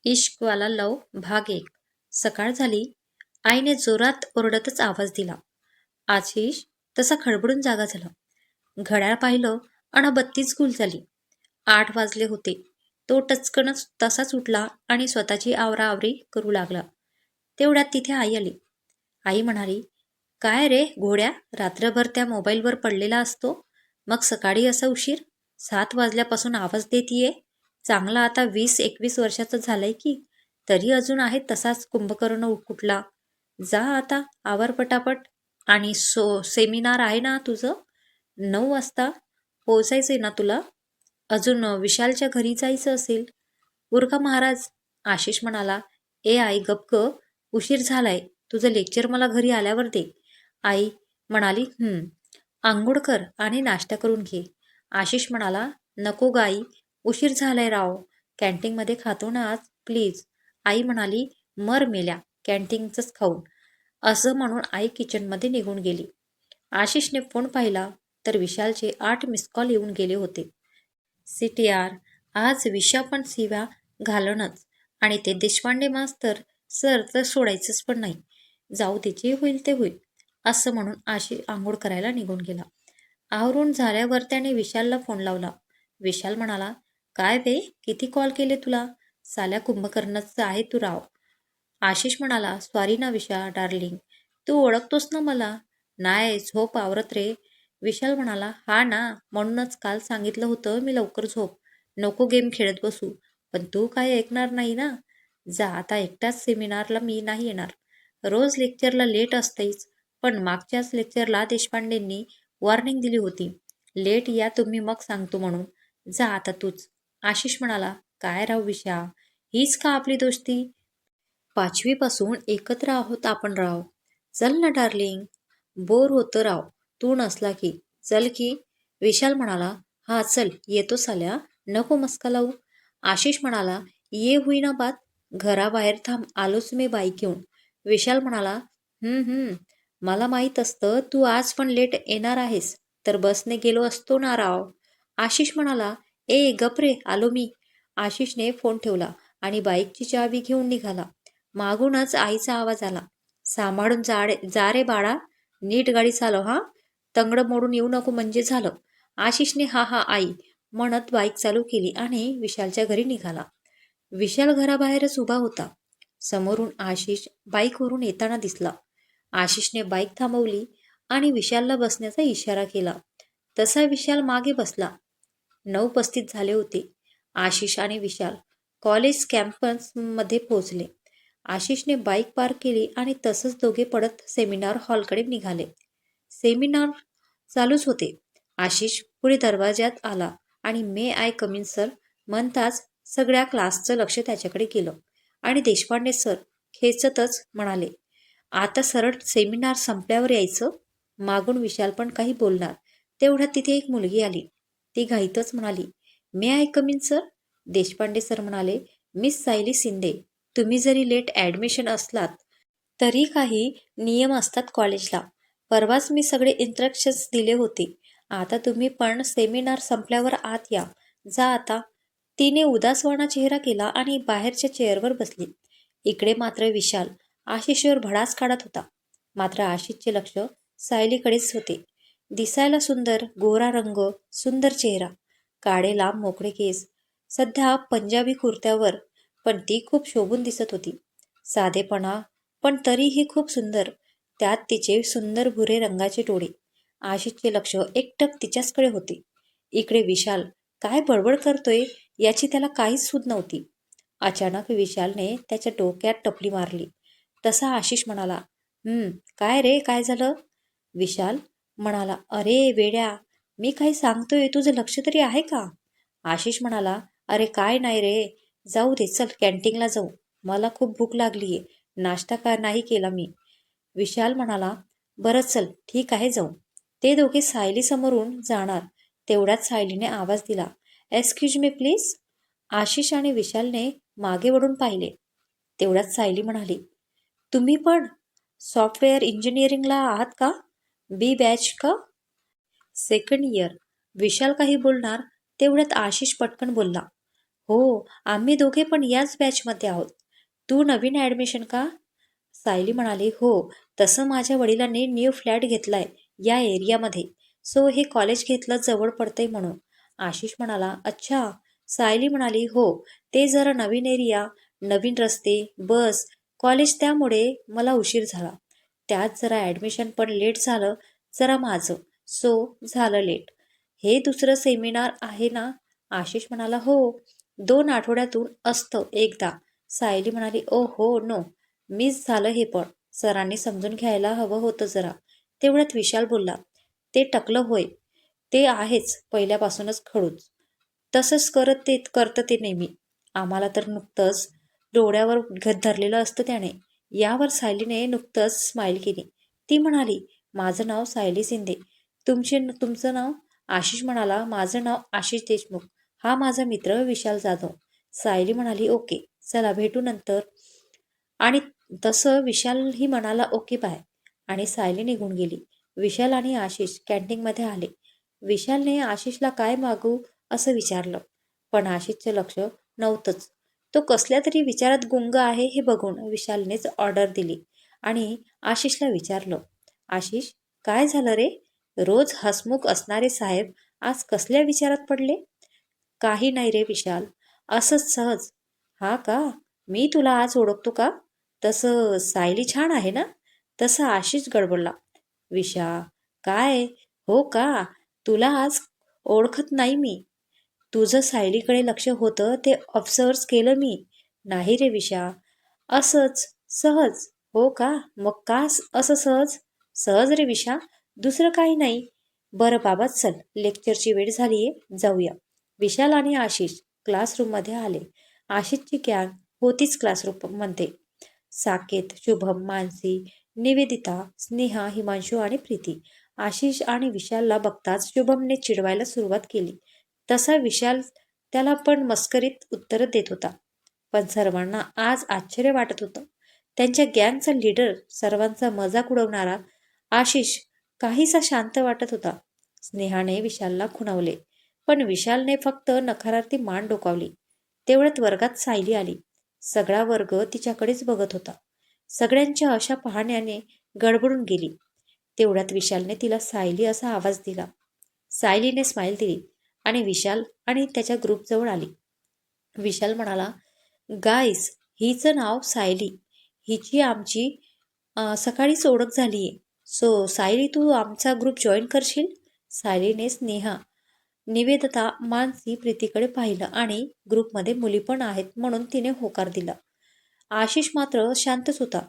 इश्कवाला लव भाग एक. सकाळ झाली. आईने जोरात ओरडतच आवाज दिला. आशिष तसा खडबडून जागा झाला. घड्याळ पाहिलं अन बत्तीच गुल झाली. 8 वाजले होते. तो टचकनच तसाच उठला आणि स्वतःची आवराआवरी करू लागला. तेवढ्यात तिथे आई आली. आई म्हणाली, काय रे घोड्या, रात्रभर त्या मोबाईलवर पडलेला असतो, मग सकाळी असा उशीर? 7 वाजल्यापासून आवाज देतीये. चांगला आता 20-21 वर्षाचा झालाय की, तरी अजून आहे तसाच कुंभकर्ण कुठला. जा आता आवर पटापट. आणि सेमिनार आहे ना तुझं, 9 वाजता पोचायचंय ना तुला? अजून विशालच्या घरी जायचं असेल. उरका महाराज. आशिष म्हणाला, ए आई गप ग, उशीर झालाय. तुझं लेक्चर मला घरी आल्यावर दे. आई म्हणाली, आंघोळ कर आणि नाश्ता करून घे. आशिष म्हणाला, नको गाई, उशीर झालाय राव. कॅन्टीनमध्ये खातो ना आज, प्लीज. आई म्हणाली, मर मेल्या, कॅन्टीनचंच खाऊन. असं म्हणून आई किचनमध्ये निघून गेली. आशिषने फोन पाहिला तर विशालचे 8 मिस कॉल येऊन गेले होते. सीटीआर. आज विशा पण शिव्या घालणच. आणि ते देशपांडे मास्तर सर तर सोडायचंच पण नाही. जाऊ दे, जे होईल ते होईल, असं म्हणून आशिष आंघोळ करायला निघून गेला. आवरून झाल्यावर त्याने विशालला फोन लावला. विशाल म्हणाला, काय बे, किती कॉल केले तुला? साल्या कुंभकर्णच आहे तू राव. आशिष म्हणाला, सॉरी ना विशा डार्लिंग, तू ओळखतोस ना मला? नाही, झोप आवरत रे. विशाल म्हणाला, हा ना, म्हणूनच काल सांगितलं होतं मी लवकर झोप, नको गेम खेळत बसू. पण तू काय ऐकणार नाही ना. जा आता एकटाच सेमिनारला, मी नाही येणार. रोज लेक्चरला लेट असतेच, पण मागच्याच लेक्चरला देशपांडेंनी वॉर्निंग दिली होती, लेट या तुम्ही मग सांगतो म्हणून. जा आता तूच. आशिष म्हणाला, काय राव विशा, हीच का आपली दोस्ती? 5वी पासून एकत्र आहोत आपण राव. चल ना डार्लिंग. बोर होतं राव तू नसला की. चल की. विशाल म्हणाला, हा चल येतो साल्या, नको मस्का लावू. आशिष म्हणाला, ये होईना बात, घराबाहेर थांब, आलोच मी बाईक घेऊन. विशाल म्हणाला, मला माहीत असतं तू आज पण लेट येणार आहेस, तर बसने गेलो असतो ना राव. आशिष म्हणाला, ए गप रे, आलो मी. आशिषने फोन ठेवला आणि बाईकची चावी घेऊन निघाला. मागूनच आईचा आवाज आला, सांभाळून जा रे बाळा, नीट गाडी चालव हा, तंगड मोडून येऊ नको म्हणजे झालं. आशिषने हा हा आई म्हणत बाईक चालू केली आणि विशालच्या घरी निघाला. विशाल घराबाहेरच उभा होता. समोरून आशिष बाईकवरून येताना दिसला. आशिषने बाईक थांबवली आणि विशालला बसण्याचा इशारा केला. तसा विशाल मागे बसला. 9:35 झाले होते. आशिष आणि विशाल कॉलेज कॅम्पसमध्ये पोहोचले. आशिषने बाईक पार्क केली आणि तसंच दोघे पडत सेमिनार हॉलकडे निघाले. सेमिनार चालूच होते. आशिष पुढे दरवाज्यात आला आणि मे आय कमिन सर म्हणताच सगळ्या क्लासचं लक्ष त्याच्याकडे गेलं आणि देशपांडे सर खेचतच म्हणाले, आता सरळ सेमिनार संपल्यावर यायचं. मागून विशाल पण काही बोलणार तेवढ्यात तिथे एक मुलगी आली. ती घाईतच म्हणाली, may I come in sir? Deshpande sir म्हणाले, मिस सायली शिंदे, तुम्ही जरी लेट ॲडमिशन असलात तरी काही नियम असतात कॉलेजला. परवाच मी सगळे इन्स्ट्रक्शन्स दिले होते. आता तुम्ही पण सेमिनार संपल्यावर आत या. जा आता. तिने उदासवाणा चेहरा केला आणि बाहेरच्या चेअरवर बसली. इकडे मात्र विशाल आशिषवर भडास काढत होता. मात्र आशिषचे लक्ष सायलीकडेच होते. दिसायला सुंदर, गोरा रंग, सुंदर चेहरा, काळे लांब मोकळे केस, सध्या पंजाबी कुर्त्यावर, पण ती खूप शोभून दिसत होती. साधेपणा पण तरीही खूप सुंदर, त्यात तिचे सुंदर भुरे रंगाचे डोळे. आशिषचे लक्ष एकटक तिच्याचकडे होते. इकडे विशाल काय बडबड करतोय याची त्याला काहीच सूद नव्हती. अचानक विशालने त्याच्या डोक्यात टपली मारली. तसा आशिष म्हणाला, काय रे, काय झालं? विशाल म्हणाला, अरे वेड्या, मी काही सांगतोय, तुझं लक्ष तरी आहे का? आशिष म्हणाला, अरे काय नाही रे, जाऊ दे, चल कॅन्टीनला जाऊ, मला खूप भूक लागलीये, नाश्ता का नाही केला मी. विशाल म्हणाला, बरं चल, ठीक आहे जाऊ. ते दोघे सायली समोरून जाणार तेवढ्यात सायलीने आवाज दिला, एक्सक्यूज मी प्लीज. आशिष आणि विशालने मागे वळून पाहिले. तेवढ्यात सायली म्हणाली, तुम्ही पण सॉफ्टवेअर इंजिनिअरिंगला आहात का? बी बॅच का? Second year. विशाल काही बोलणार तेवढ्यात आशिष पटकन बोलला, हो, आम्ही दोघे पण याच बॅचमध्ये आहोत. तू नवीन ॲडमिशन का? सायली म्हणाली, हो, तसं माझ्या वडिलांनी न्यू फ्लॅट घेतलाय या एरियामध्ये. सो हे कॉलेज घेतलं जवळ पडतंय म्हणून. आशिष म्हणाला, अच्छा. सायली म्हणाली, हो, ते जरा नवीन एरिया, नवीन रस्ते, बस, कॉलेज त्यामुळे मला उशीर झाला. त्यात जरा ॲडमिशन पण लेट झालं जरा माझं. सो झालं लेट. हे दुसरं सेमिनार आहे ना? आशिष म्हणाला, हो, 2 आठवड्यातून असतं एकदा. सायली म्हणाली, ओ हो नो, मिस झालं हे पण. सरांनी समजून घ्यायला हवं होतं जरा. तेवढ्यात विशाल बोलला, ते टकलं होय. ते आहेच पहिल्यापासूनच खडूस. तसंच करतं ते नेहमी. आम्हाला तर नुकतंच डोळ्यावर धरलेलं असतं त्याने. यावर सायलीने नुकतंच स्माईल केली. ती म्हणाली, माझं नाव सायली शिंदे. तुमचं नाव? आशिष म्हणाला, माझं नाव आशिष देशमुख. हा माझा मित्र विशाल जाधव. सायली म्हणाली, ओके, चला भेटू नंतर. आणि तसं विशालही म्हणाला, ओके बाय. आणि सायली निघून गेली. विशाल आणि आशिष कॅन्टीनमध्ये आले. विशालने आशिषला काय मागू असं विचारलं, पण आशिषचं लक्ष नव्हतंच. तो कसल्या तरी विचारात गुंग आहे हे बघून विशालनेच ऑर्डर दिली आणि आशिषला विचारलं, आशिष, काय झालं रे? रोज हसमुख असणारे साहेब आज कसल्या विचारात पडले? काही नाही रे विशाल, असंच सहज. हा का? मी तुला आज ओळखतो का? तसं सायली छान आहे ना? तसं आशिष गडबडला. विशा, काय? हो का? तुला आज ओळखत नाही मी. तुझं सायलीकडे लक्ष होतं ते ऑब्झर्व केलं मी. नाही रे विशा, असंच सहज. हो का? मग का असं सहज? सहज रे विशा, दुसरं काही नाही. बरं बाबा चल, लेक्चरची वेळ झालीये, जाऊया. विशाल आणि आशिष क्लासरूममध्ये आले. आशिषची गँग होतीच क्लासरूममध्ये. साकेत, शुभम, मानसी, निवेदिता, स्नेहा, हिमांशू आणि प्रीती. आशिष आणि विशालला बघताच शुभमने चिडवायला सुरुवात केली. तसा विशाल त्याला पण मस्करीत उत्तर देत होता. पण सर्वांना आज आश्चर्य वाटत होतं. त्यांच्या गँगचा लीडर, सर्वांचा मजाक उडवणारा आशिष काहीसा शांत वाटत होता. स्नेहाने विशालला खुणावले, पण विशालने फक्त नकारार्थी मान डोकावली. तेवढ्यात वर्गात सायली आली. सगळा वर्ग तिच्याकडेच बघत होता. सगळ्यांच्या अशा पाहण्याने गडबडून गेली. तेवढ्यात विशालने तिला सायली असा आवाज दिला. सायलीने स्माईल दिली आणि विशाल आणि त्याच्या ग्रुपजवळ आली. विशाल म्हणाला, गाईस, हिचं नाव सायली. हिची आमची सकाळीच ओळख झालीये. सो सायली, तू आमचा ग्रुप जॉईन करशील? सायलीने स्नेहा, निवेदिता, मानसी, प्रीतीकडे पाहिलं आणि ग्रुपमध्ये मुली पण आहेत म्हणून तिने होकार दिला. आशिष मात्र शांतच होता.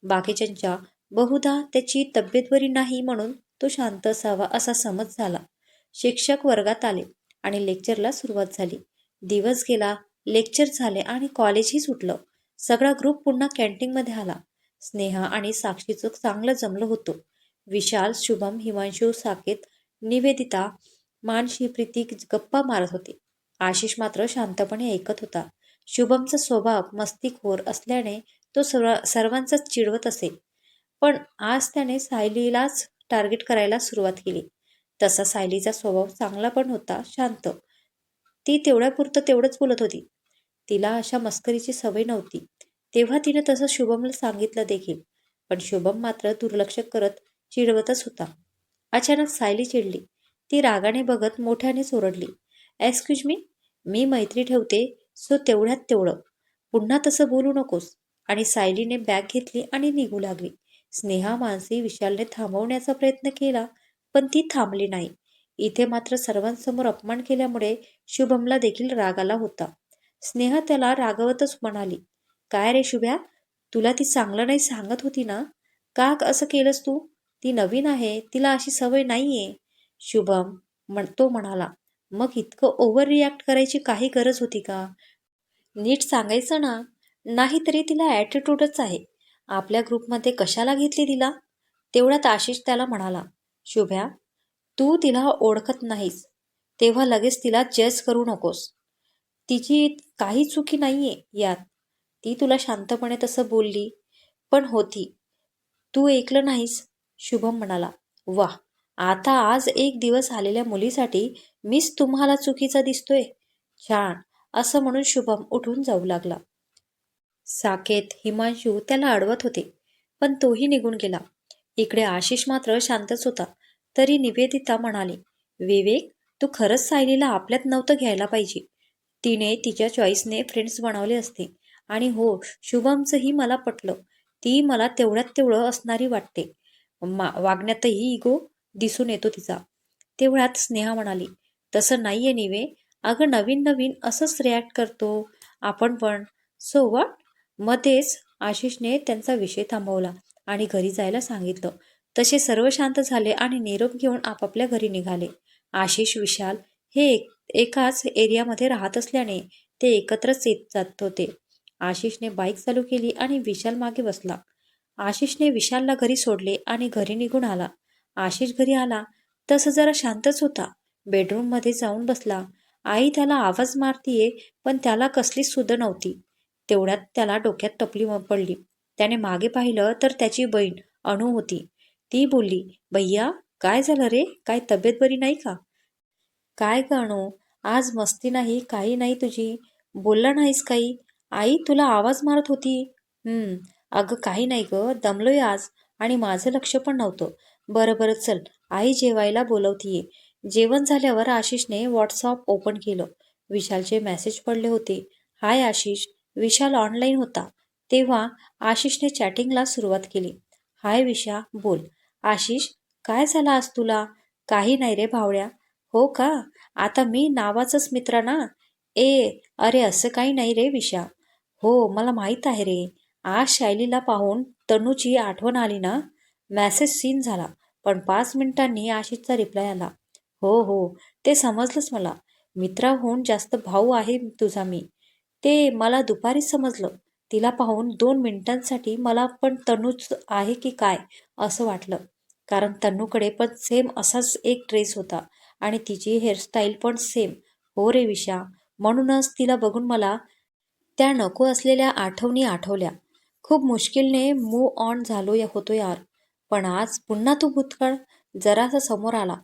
बाकीच्यांच्या बहुधा त्याची तब्येत बरी नाही म्हणून तो शांत असावा असा समज झाला. शिक्षक वर्गात आले आणि लेक्चरला सुरुवात झाली. दिवस गेला, लेक्चर झाले आणि कॉलेजही सुटलं. सगळा ग्रुप पुन्हा कॅन्टीनमध्ये आला. स्नेहा आणि साक्षीचं चांगलं जमलं होतं. विशाल, शुभम, हिमांशू, साकेत, निवेदिता, मानशी, प्रीती गप्पा मारत होते. आशिष मात्र शांतपणे ऐकत होता. शुभमचा स्वभाव मस्तीखोर असल्याने तो सर्वांचाच चिडवत असे. पण आज त्याने सायलीलाच टार्गेट करायला सुरुवात केली. तसा सायलीचा स्वभाव चांगला पण होता, शांत. ती तेवढ्यापुरतं तेवढंच बोलत होती. तिला अशा मस्करीची सवय नव्हती. तेव्हा तिने तसं शुभमला सांगितलं देखील. पण शुभम मात्र दुर्लक्ष करत चिडवतच होता. अचानक सायली चिडली. ती रागाने बघत मोठ्यानेच ओरडली, एक्सक्यूज मी, मी मैत्री ठेवते, सो तेवढ्यात तेवढं. पुन्हा तसं बोलू नकोस. आणि सायलीने बॅग घेतली आणि निघू लागली. स्नेहा, मानसी, विशालने थांबवण्याचा प्रयत्न केला, पण ती थांबली नाही. इथे मात्र सर्वांसमोर अपमान केल्यामुळे शुभमला देखील राग आला होता. स्नेहा त्याला रागवतच म्हणाली, काय रे शुभ्या, तुला ती चांगलं नाही सांगत होती ना? का असं केलंस तू? ती नवीन आहे, तिला अशी सवय नाहीये. तो म्हणाला, मग इतकं ओव्हर रिॲक्ट करायची काही गरज होती का? नीट सांगायचं ना. नाहीतरी तिला ॲटिट्यूडच आहे. आपल्या ग्रुपमध्ये कशाला घेतली तिला? तेवढ्यात आशिष त्याला म्हणाला, शुभ्या, तू तिला ओळखत नाहीस, तेव्हा लगेच तिला जज करू नकोस. तिची काही चुकी नाहीये यात. ती तुला शांतपणे तसं बोलली पण होती. तू ऐकलं नाहीस. शुभम म्हणाला, वाह, आता आज एक दिवस आलेल्या मुलीसाठी मीच तुम्हाला चुकीचा दिसतोय. छान. असं म्हणून शुभम उठून जाऊ लागला. साकेत, हिमांशू त्याला अडवत होते, पण तोही निघून गेला. इकडे आशिष मात्र शांतच होता. तरी निवेदिता म्हणाली, विवेक, तू खरंच सायलीला आपल्यात नव्हतं घ्यायला पाहिजे. तिने तिच्या चॉईसने फ्रेंड्स बनवले असते. आणि हो, शुभमचंही मला पटलं. ती मला तेवढ्यात तेवढं असणारी वाटते. वागण्यातही इगो दिसून येतो तिचा. तेवढ्यात स्नेहा म्हणाली, तसं नाहीये निवे. अगं नवीन नवीन असंच रिॲक्ट करतो आपण पण. So what? मध्येच आशिषने त्यांचा विषय थांबवला आणि घरी जायला सांगितलं. तसे सर्व शांत झाले आणि निरोप घेऊन आपापल्या घरी निघाले. आशिष, विशाल हे एकाच एरियामध्ये राहत असल्याने ते एकत्रच येत जात होते. आशिषने बाईक चालू केली आणि विशाल मागे बसला. आशिषने विशालला घरी सोडले आणि घरी निघून आला. आशिष घरी आला तसं जरा शांतच होता. बेडरूममध्ये जाऊन बसला. आई त्याला आवाज मारतीये, पण त्याला कसलीच सुद्धा नव्हती. तेवढ्यात त्याला डोक्यात टपली पडली. त्याने मागे पाहिलं तर त्याची बहीण अनु होती. ती बोलली, भैया काय झालं रे? काय तब्येत बरी नाही का? काय ग अनु, आज मस्ती नाही, काही नाही तुझी. बोलला नाहीस काही? आई तुला आवाज मारत होती. अगं काही नाही ग, दमलोय आज आणि माझं लक्ष पण नव्हतं. बरं बरं चल, आई जेवायला बोलवतीये. जेवण झाल्यावर आशिषने व्हॉट्सअप ओपन केलं. विशालचे मेसेज पडले होते. हाय आशिष. विशाल ऑनलाईन होता तेव्हा आशिषने चॅटिंगला सुरुवात केली. हाय विशा, बोल. आशिष, काय झालं आज तुला? काही नाही रे भावड्या. हो का? आता मी नावाचंच मित्र ना? अरे असं काही नाही रे विशा. हो मला माहीत आहे रे. आज शायलीला पाहून तनूची आठवण आली ना? मेसेज सीन झाला, पण 5 मिनिटांनी आशिषचा रिप्लाय आला. हो हो, ते समजलंच मला. मित्राहून जास्त भाऊ आहे तुझा मी. ते मला दुपारीच समजलं. तिला पाहून 2 मिनिटांसाठी मला पण तनूच आहे की काय असं वाटलं. कारण तन्नूकडे पण सेम असाच एक ड्रेस होता आणि तिची हेअरस्टाईल पण सेम. हो रे विशा, म्हणूनच तिला बघून मला त्या नको असलेल्या आठवणी आठवल्या. खूप मुश्किलने मूव्ह ऑन झालो होतो यार. पण आज पुन्हा तो भूतकाळ जरासा समोर आला.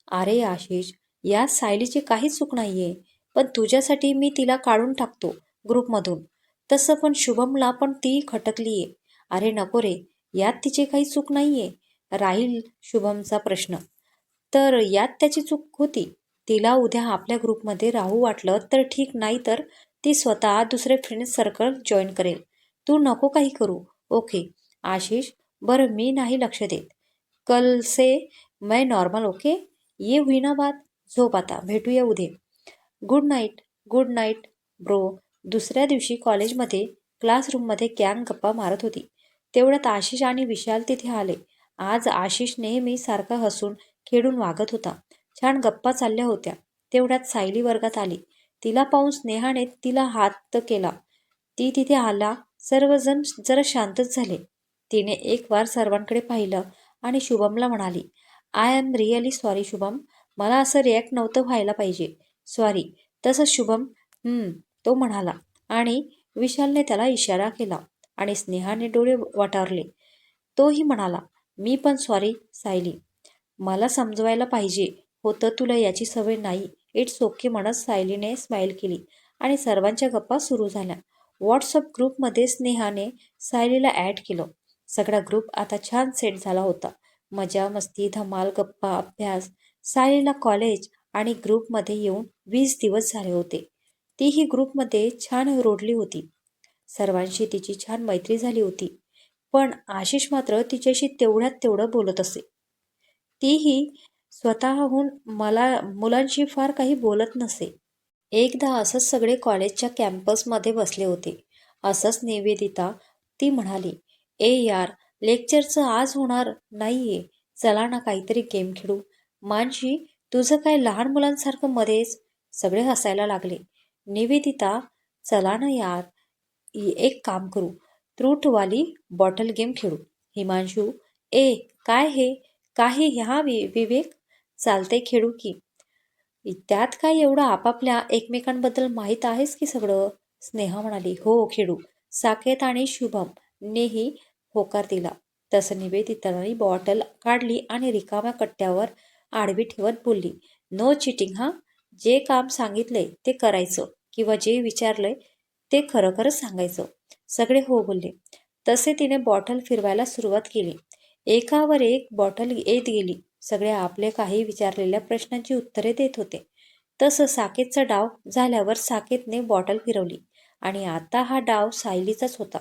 अरे आशिष, यात सायलीची काहीच चूक नाहीये. पण तुझ्यासाठी मी तिला काढून टाकतो ग्रुपमधून. तसं पण शुभमला पण ती खटकलीये. अरे नको रे, यात तिची काही चूक नाहीये. राहील शुभमचा प्रश्न, तर यात त्याची चूक होती. तिला उद्या आपल्या ग्रुपमध्ये राहू वाटलं तर ठीक, नाही तर ती स्वतः दुसरे फ्रेंड सर्कल जॉईन करेल. तू नको काही करू. ओके आशिष, बरं मी नाही लक्ष देत. कल से मैं नॉर्मल. ओके, ये हुई ना बात. झोप आता, भेटूया उद्या. Good night. Good night bro. दुसऱ्या दिवशी कॉलेजमध्ये क्लासरूममध्ये गँग गप्पा मारत होती. तेवढ्यात आशिष आणि विशाल तिथे आले. आज आशिष नेहमी सारखा हसून खेळून वागत होता. छान गप्पा चालल्या होत्या. तेवढ्यात सायली वर्गात आली. तिला पाहून स्नेहाने तिला हात केला. ती तिथे आला. सर्वजण जरा शांतच झाले. तिने एक वार सर्वांकडे पाहिलं आणि शुभमला म्हणाली, I am really sorry Shubham. मला असं रिॲक्ट नव्हतं व्हायला पाहिजे. सॉरी. तसं शुभम. तो म्हणाला आणि विशालने त्याला इशारा केला आणि स्नेहाने डोळे वाटारले. तोही म्हणाला, मी पण सॉरी सायली. मला समजवायला पाहिजे होतं तुला, याची सवय नाही. इट्स ओके म्हणत सायलीने स्माईल केली आणि सर्वांच्या गप्पा सुरू झाल्या. व्हॉट्सअप ग्रुपमध्ये स्नेहाने सायलीला ॲड केलं. सगळा ग्रुप आता छान सेट झाला होता. मजा मस्ती धमाल गप्पा अभ्यास. सायलीला कॉलेज आणि ग्रुपमध्ये येऊन 20 दिवस झाले होते. तीही ग्रुपमध्ये छान रोडली होती. सर्वांशी तिची छान मैत्री झाली होती. पण आशिष मात्र तिच्याशी तेवढ्यात तेवढं बोलत असे. तीही स्वतःहून मुलांशी फार काही बोलत नसे. एकदा असंच सगळे कॉलेजच्या कॅम्पसमध्ये बसले होते. असंच निवेदिता ती म्हणाली, यार, लेक्चरचं आज होणार नाहीये. चला ना काहीतरी गेम खेळू. मानशी, तुझं काय लहान मुलांसारखं मध्येच? सगळे हसायला लागले. निवेदिता, चला ना यार, एक काम करू. ट्रूथवाली बॉटल गेम खेळू. हिमांशू, काय हे? काही ह्या विवेक, चालते खेळू की. त्यात काय एवढं, आपापल्या एकमेकांबद्दल माहीत आहेच की सगळं. स्नेहा म्हणाली, हो खेळू. साकेत आणि शुभम नेही होकार दिला. तसं निवेदिताने बॉटल काढली आणि रिकाम्या कट्ट्यावर आडवी ठेवत बोलली, नो चिटिंग हा. जे काम सांगितले ते करायचं. किंवा जे विचारलंय ते खरं खरंच सांगायचं. सगळे हो बोलले. तसे तिने बॉटल फिरवायला सुरुवात केली. एकावर एक बॉटल येत गेली. सगळे आपले काही विचारलेल्या प्रश्नांची उत्तरे देत होते. तसं साकेतचा डाव झाल्यावर साकेतने बॉटल फिरवली आणि आता हा डाव सायलीचाच होता.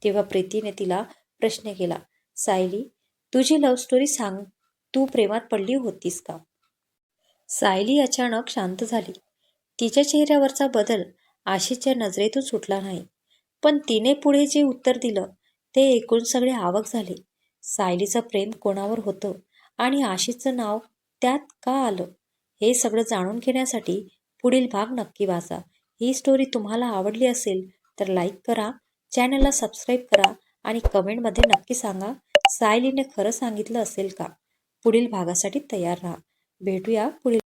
तेव्हा प्रीतीने तिला प्रश्न केला, सायली, तुझी लव्ह स्टोरी सांग. तू प्रेमात पडली होतीस का? सायली अचानक शांत झाली. तिच्या चेहऱ्यावरचा बदल आशिषच्या नजरेतून सुटला नाही. पण तिने पुढे जे उत्तर दिलं ते ऐकून सगळे अवाक झाले. सायलीचं प्रेम कोणावर होतं आणि आशिषचं नाव त्यात का आलं, हे सगळं जाणून घेण्यासाठी पुढील भाग नक्की वाचा. ही स्टोरी तुम्हाला आवडली असेल तर लाईक करा, चॅनलला सबस्क्राईब करा आणि कमेंटमध्ये नक्की सांगा सायलीने खरं सांगितलं असेल का. पुढील भागासाठी तयार राहा. भेटूया पुढील